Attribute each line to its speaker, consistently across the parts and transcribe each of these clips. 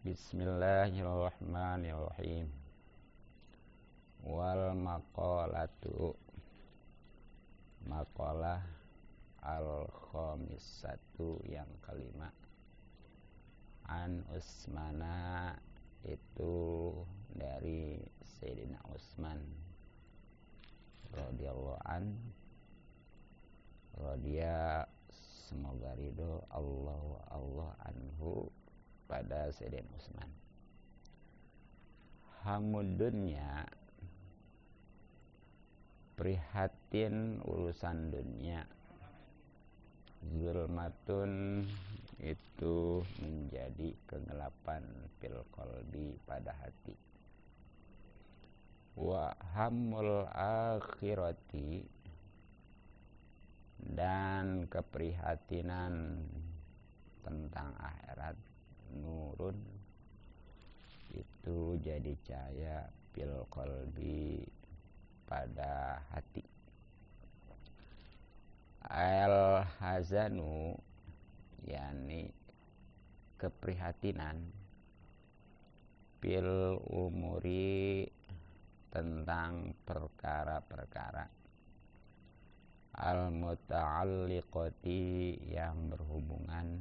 Speaker 1: Bismillahirrahmanirrahim. Wal maqalatu, maqalah al-khamisatu yang kelima. An Utsmana, itu dari Sayyidina Utsman radhiyallahu an, radhiya semoga ridho Allah anhu pada Sayyidina Utsman. Hamudunya, prihatin urusan dunia. Zulmatun, itu menjadi kegelapan fil qalbi, pada hati. Wa hammul akhirati, dan keprihatinan tentang akhirat. Nurun, itu jadi cahaya fil qalbi, pada hati. Al hazanu, yakni keprihatinan. Fil umuri, tentang perkara-perkara. Al muta'alliqati, yang berhubungan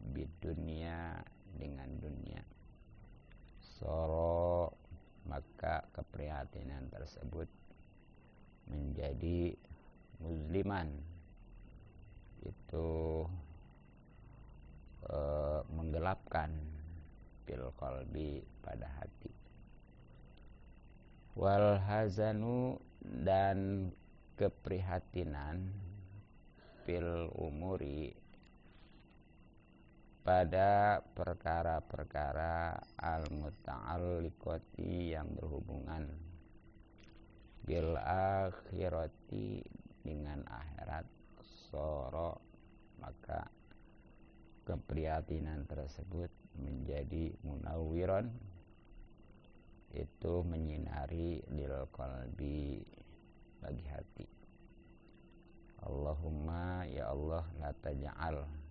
Speaker 1: bidunya, dengan dunia. Soro, maka keprihatinan tersebut menjadi musliman, itu menggelapkan fil qalbi, pada hati. Wal hazanu, dan keprihatinan fil umuri, pada perkara-perkara al muta'alliqati, yang berhubungan bil akhirati, dengan akhirat. Soro, maka keprihatinan tersebut menjadi munawwiran, itu menyinari lil qalbi, bagi hati. Allahumma, ya Allah, la taj'al,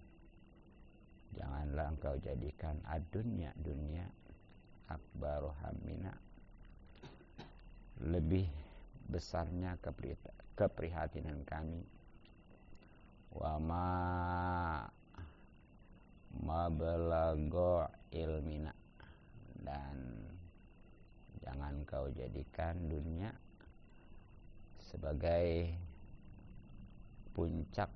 Speaker 1: janganlah engkau jadikan ad-dunya, dunia, akbaru hammina, lebih besarnya keprihatinan kami. Wa ma balagha ilmina, dan jangan kau jadikan dunia sebagai puncak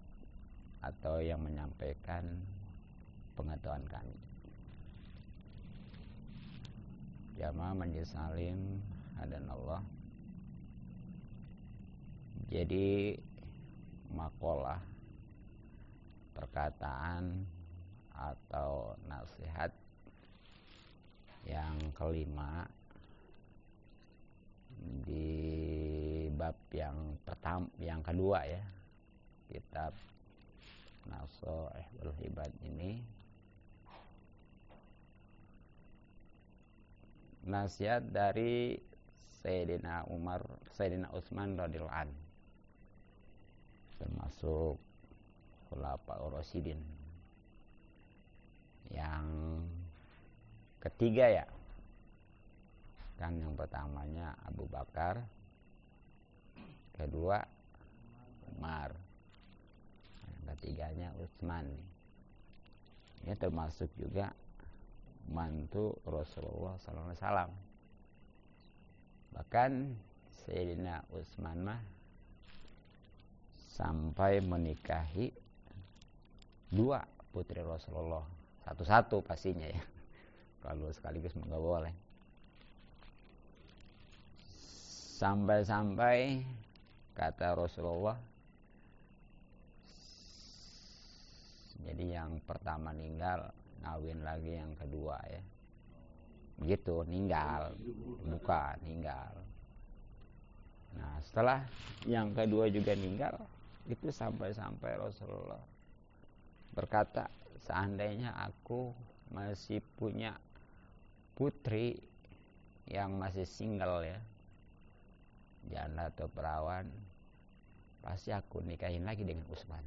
Speaker 1: atau yang menyampaikan pengetahuan kami. Jamaah Majlis Salim hadanallah. Jadi maqalah, perkataan atau nasihat yang kelima di bab yang kedua ya, kitab Nasaihul Ibad ini. Nasihat dari Sayyidina Utsman radhiyallahu an, termasuk Khulafaur Rasyidin. Yang ketiga ya, kan yang pertamanya Abu Bakar, kedua Umar, yang ketiganya Utsman. Ini termasuk juga mantu Rasulullah SAW. Bahkan Sayyidina Utsman mah sampai menikahi 2 putri Rasulullah, satu-satu pastinya ya. Kalau sekaligus nggak boleh. Sampai-sampai kata Rasulullah, jadi yang pertama meninggal, ngawin lagi yang kedua ya. Begitu, ninggal, bukan ninggal. Nah, setelah yang kedua juga ninggal, itu sampai-sampai Rasulullah berkata, seandainya aku masih punya putri yang masih single ya, janda atau perawan, pasti aku nikahin lagi dengan Utsman.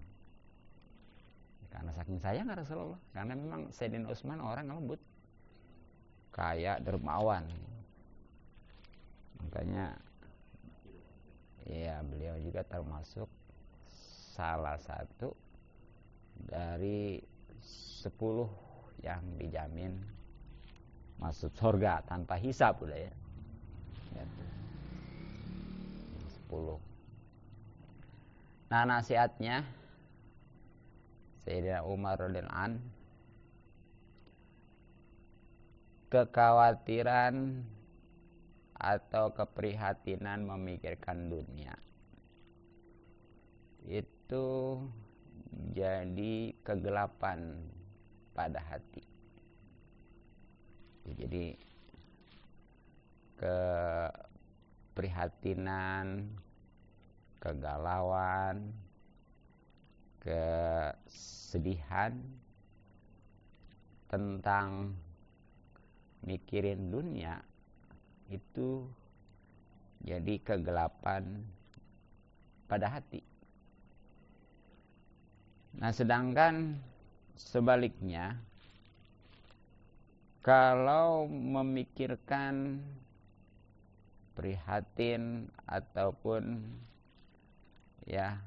Speaker 1: Karena saking sayang Rasulullah, karena memang Sayyidina Utsman orang lembut, kaya, dermawan. Makanya ya beliau juga termasuk salah satu dari 10 yang dijamin masuk surga tanpa hisab udah ya. 10. Nah, nasihatnya Sayyidina Umar radhiyallahu anhu, kekhawatiran atau keprihatinan memikirkan dunia itu jadi kegelapan pada hati. Jadi keprihatinan, kegalauan, kesedihan tentang mikirin dunia itu jadi kegelapan pada hati. Nah, sedangkan sebaliknya, kalau memikirkan prihatin ataupun ya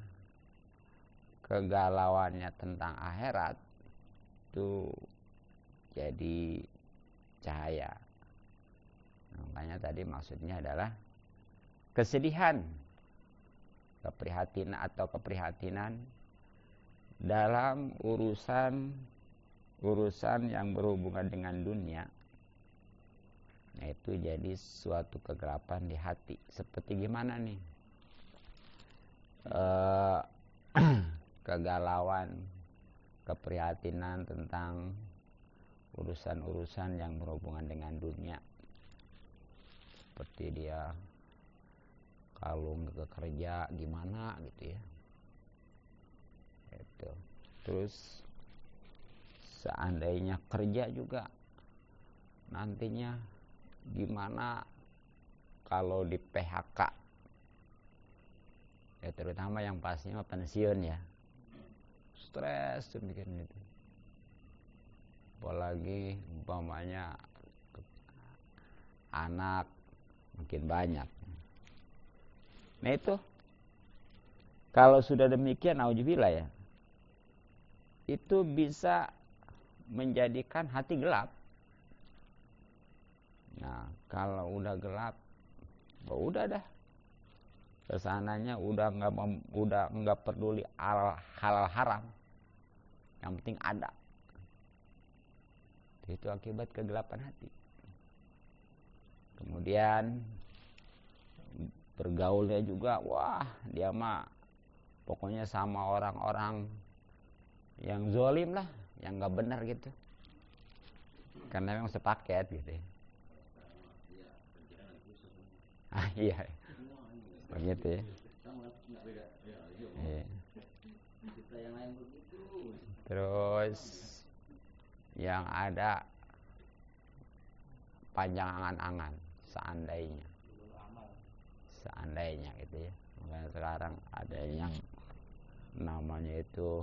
Speaker 1: kegalauannya tentang akhirat itu jadi cahaya. Makanya tadi maksudnya adalah kesedihan, keprihatinan atau keprihatinan dalam urusan yang berhubungan dengan dunia. Nah, itu jadi suatu kegelapan di hati. Seperti gimana nih? Kegalauan, keprihatinan tentang urusan-urusan yang berhubungan dengan dunia. Seperti dia kalau nggak kerja gimana gitu ya. Itu. Terus seandainya kerja juga nantinya gimana kalau di PHK. Ya terutama yang pastinya pensiun ya. Stres tuh bikin itu. Apalagi umpamanya anak makin banyak. Nah itu kalau sudah demikian, auzubillah ya, itu bisa menjadikan hati gelap. Nah kalau udah gelap, udah dah, kesananya udah nggak peduli halal haram, yang penting ada. Itu akibat kegelapan hati. Kemudian bergaulnya juga, wah dia mah pokoknya sama orang-orang yang zalim lah, yang nggak benar gitu. Karena memang sepaket gitu ya. Iya, begitu ya. Iya. Terus yang ada panjang angan-angan, seandainya gitu ya. Makanya sekarang ada yang namanya itu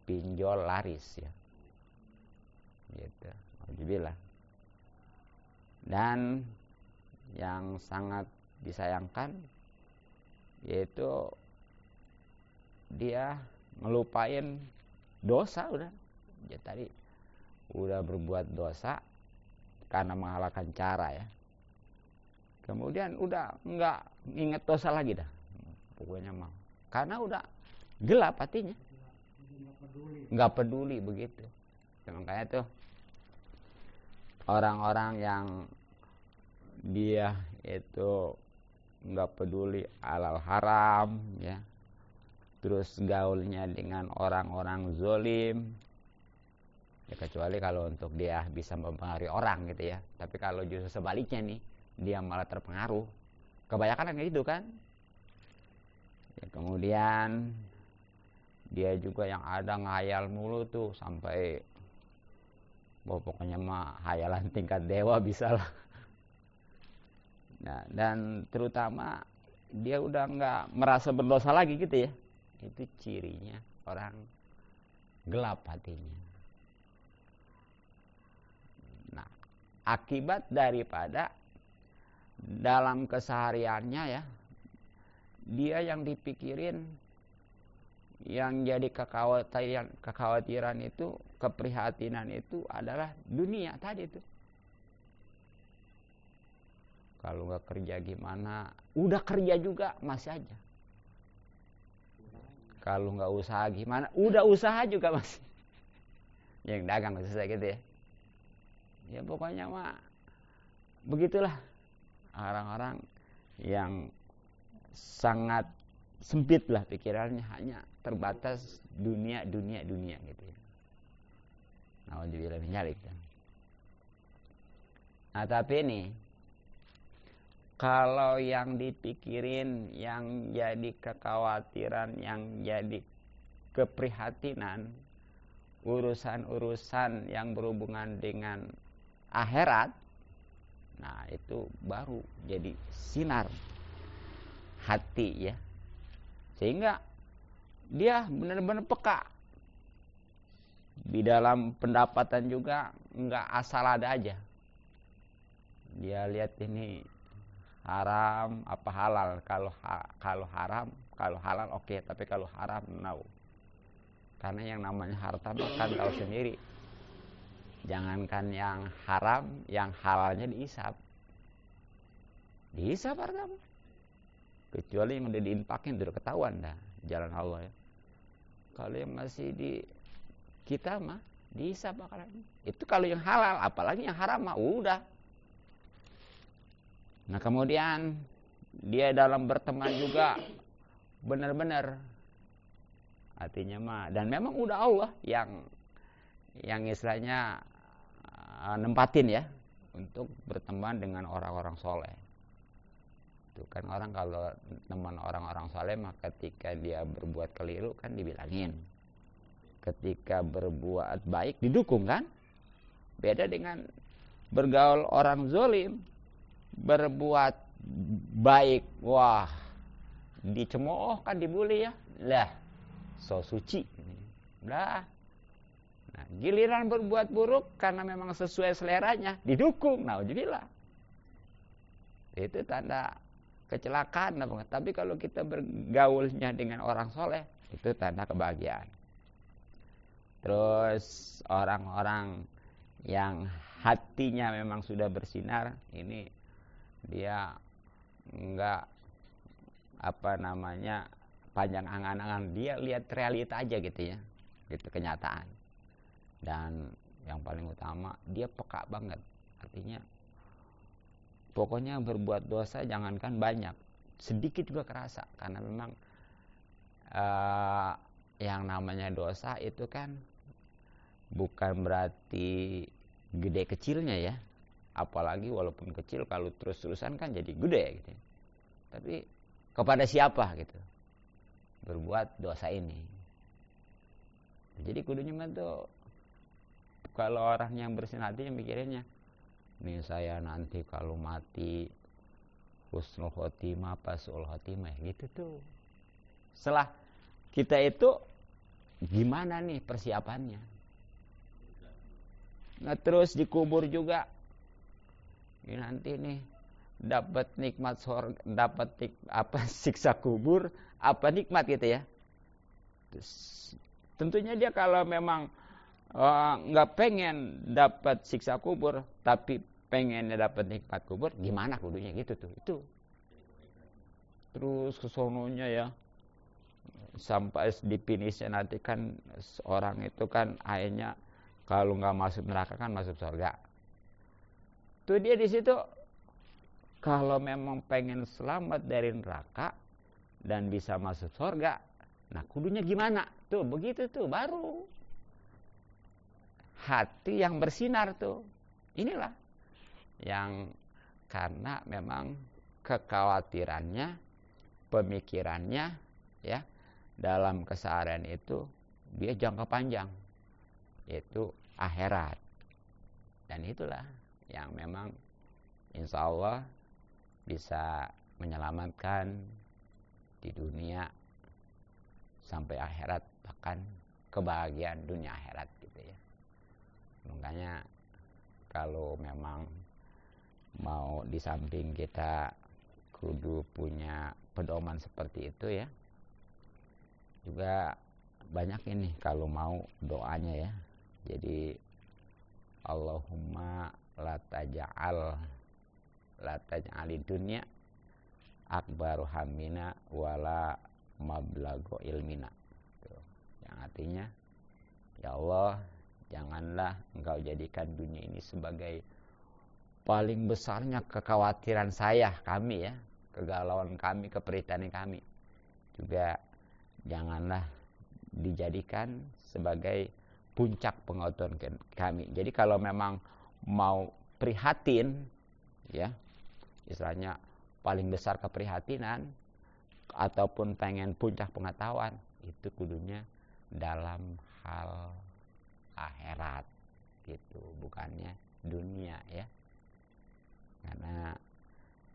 Speaker 1: pinjol laris ya, gitu. Alhamdulillah. Dan yang sangat disayangkan yaitu dia ngelupain dosa udah. Ya tadi udah berbuat dosa karena menghalalkan cara ya. Kemudian udah nggak inget dosa lagi dah. Pokoknya mah karena udah gelap hatinya. Nggak peduli begitu. Makanya tuh orang-orang yang dia itu nggak peduli halal haram ya, terus gaulnya dengan orang-orang zalim ya, kecuali kalau untuk dia bisa mempengaruhi orang gitu ya. Tapi kalau justru sebaliknya nih, dia malah terpengaruh, kebanyakan kan gitu kan ya. Kemudian dia juga yang ada ngayal mulu tuh sampai pokoknya mah hayalan tingkat dewa bisa lah. Nah, dan terutama dia udah nggak merasa berdosa lagi gitu ya. Itu cirinya orang gelap hatinya. Nah, akibat daripada dalam kesehariannya ya, dia yang dipikirin, yang jadi kekhawatiran itu, keprihatinan itu adalah dunia tadi tuh. Kalau nggak kerja gimana? Udah kerja juga masih aja. Kalau nggak usaha gimana? Udah usaha juga masih. Yang dagang selesai gitu ya. Ya pokoknya mah begitulah orang-orang yang sangat sempit lah pikirannya, hanya terbatas dunia gitu ya. Nauzubillah min dzalik. Nah tapi ini kalau yang dipikirin, yang jadi kekhawatiran, yang jadi keprihatinan, urusan-urusan yang berhubungan dengan akhirat, nah itu baru jadi sinar hati ya, sehingga dia benar-benar peka. Di dalam pendapatan juga nggak asal ada aja, dia lihat ini haram apa halal. Kalau haram, kalau halal oke, tapi kalau haram no. Karena yang namanya harta kan tahu sendiri, jangankan yang haram, yang halalnya dihisap harta, kecuali yang udah diinfakin udah ketahuan dah jalan Allah ya. Kalau yang masih di kita mah dihisap bakalan itu kalau yang halal, apalagi yang haram mah udah. Nah kemudian dia dalam berteman juga benar-benar artinya mah, dan memang udah Allah yang istilahnya nempatin ya untuk berteman dengan orang-orang soleh. Itu kan orang kalau teman orang-orang soleh mah ketika dia berbuat keliru kan dibilangin, ketika berbuat baik didukung kan. Beda dengan bergaul orang zolim, berbuat baik wah dicemooh kan, dibully ya lah, so suci lah. Nah, giliran berbuat buruk karena memang sesuai seleranya didukung, nauzubillah. Itu tanda kecelakaan. Tapi kalau kita bergaulnya dengan orang soleh, itu tanda kebahagiaan. Terus orang-orang yang hatinya memang sudah bersinar, ini dia enggak panjang angan-angan, dia lihat realita aja gitu ya, gitu kenyataan. Dan yang paling utama dia peka banget, artinya pokoknya berbuat dosa jangankan banyak, sedikit juga kerasa. Karena memang yang namanya dosa itu kan bukan berarti gede kecilnya ya, apalagi walaupun kecil kalau terus-terusan kan jadi gede gitu. Tapi kepada siapa gitu berbuat dosa ini. Jadi kudunya mah tuh kalau orang yang bersinar hatinya mikirinnya, nih saya nanti kalau mati husnul khotimah apa su'ul khotimah gitu tuh. Setelah kita itu gimana nih persiapannya? Nah terus dikubur juga, ini nanti nih dapat nikmat surga, dapat siksa kubur, apa nikmat gitu ya. Terus, tentunya dia kalau memang nggak pengen dapat siksa kubur, tapi pengennya dapat nikmat kubur, gimana kudunya gitu tuh. Itu terus kesononya ya, sampai di finishnya nanti kan orang itu kan akhirnya kalau nggak masuk neraka kan masuk surga. Tuh dia di situ kalau memang pengen selamat dari neraka dan bisa masuk surga, nah kudunya gimana? Tuh begitu tuh baru hati yang bersinar tuh. Inilah yang karena memang kekhawatirannya, pemikirannya ya dalam keseharian itu dia jangka panjang, yaitu akhirat. Dan itulah yang memang insya Allah bisa menyelamatkan di dunia sampai akhirat, bahkan kebahagiaan dunia akhirat gitu ya. Makanya kalau memang mau di samping kita kudu punya pedoman seperti itu ya, juga banyak ini kalau mau doanya ya. Jadi Allahumma la taj'alid dunya akbaru hammina wala mablagho ilmina. Yang artinya, ya Allah, janganlah engkau jadikan dunia ini sebagai paling besarnya kekhawatiran kami ya, kegalauan kami, keprihatinan kami. Juga janganlah dijadikan sebagai puncak pengetahuan kami. Jadi kalau memang mau prihatin ya, istilahnya paling besar keprihatinan ataupun pengen puncak pengetahuan, itu kudunya dalam hal akhirat gitu, bukannya dunia ya. Karena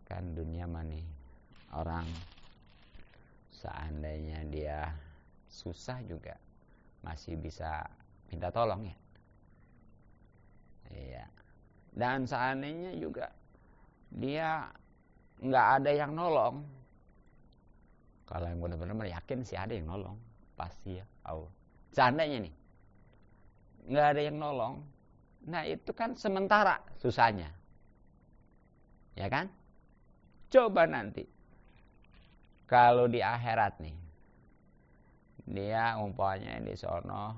Speaker 1: kan dunia mah nih, orang seandainya dia susah juga masih bisa minta tolong ya. Iya. Dan seandainya juga dia nggak ada yang nolong, kalau yang benar-benar yakin sih ada yang nolong, pasti ya Allah. Seandainya nih nggak ada yang nolong, nah itu kan sementara susahnya, ya kan? Coba nanti kalau di akhirat nih, dia umpamanya di sono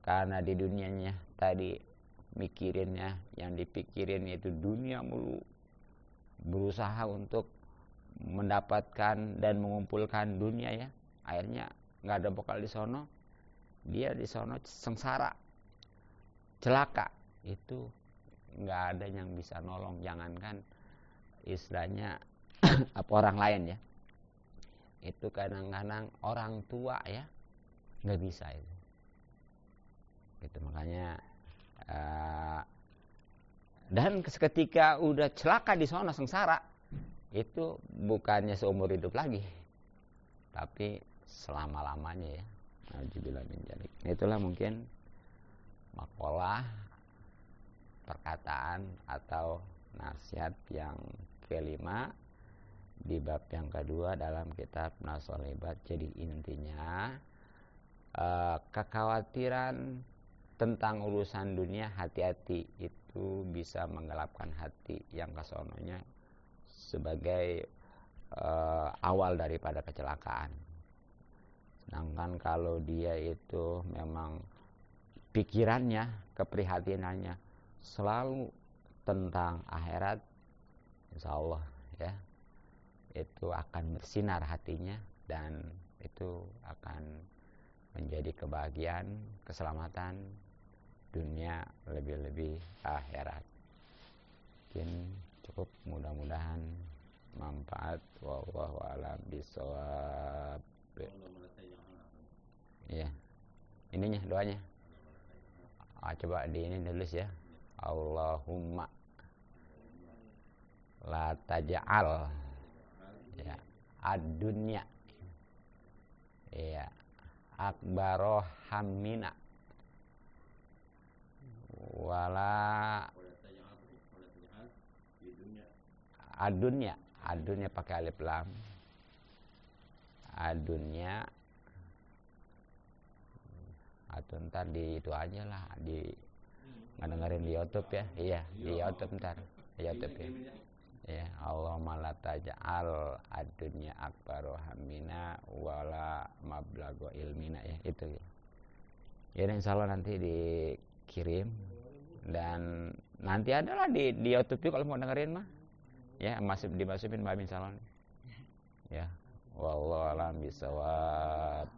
Speaker 1: karena di dunianya tadi mikirinnya, yang dipikirin itu dunia mulu, berusaha untuk mendapatkan dan mengumpulkan dunia ya, akhirnya nggak ada bekal di sono, dia di sono sengsara, celaka, itu nggak ada yang bisa nolong, jangankan istilahnya apa orang lain ya, itu kadang-kadang orang tua ya nggak bisa itu. Itu makanya dan seketika udah celaka di sana sengsara, itu bukannya seumur hidup lagi, tapi selama-lamanya ya. Alhamdulillah min dzalik. Itulah mungkin makalah, perkataan atau nasihat yang kelima di bab yang kedua dalam kitab Nasul Ibad. Jadi intinya kekhawatiran tentang urusan dunia, hati-hati, itu bisa menggelapkan hati yang kesononya sebagai awal daripada kecelakaan. Sedangkan kalau dia itu memang pikirannya, keprihatinannya selalu tentang akhirat, insya Allah ya, itu akan bersinar hatinya, dan itu akan menjadi kebahagiaan, keselamatan dunia, lebih-lebih akhirat. Mungkin cukup, mudah-mudahan manfaat. Wallahu a'lam bishawab. Ya, ininya doanya. Coba di ini tulis ya. Allahumma la taj'al ya ad-dunya ya akbaroh hammina wala adunya pakai alif lam, adunya atau ntar di itu aja lah, di ngedengerin di YouTube ya. Iya, di YouTube ntar di YouTube ya. Ya, Allahumma la taj'al ad-dunya akbaru hammina wala mablagho ilmina ya, itu ya. Ya, insyaallah nanti dikirim, dan nanti adalah di YouTube juga kalau mau dengerin mah. Ya, masih dimasukin Mbak Min Salon. Ya, wallahu a'lam bishawab.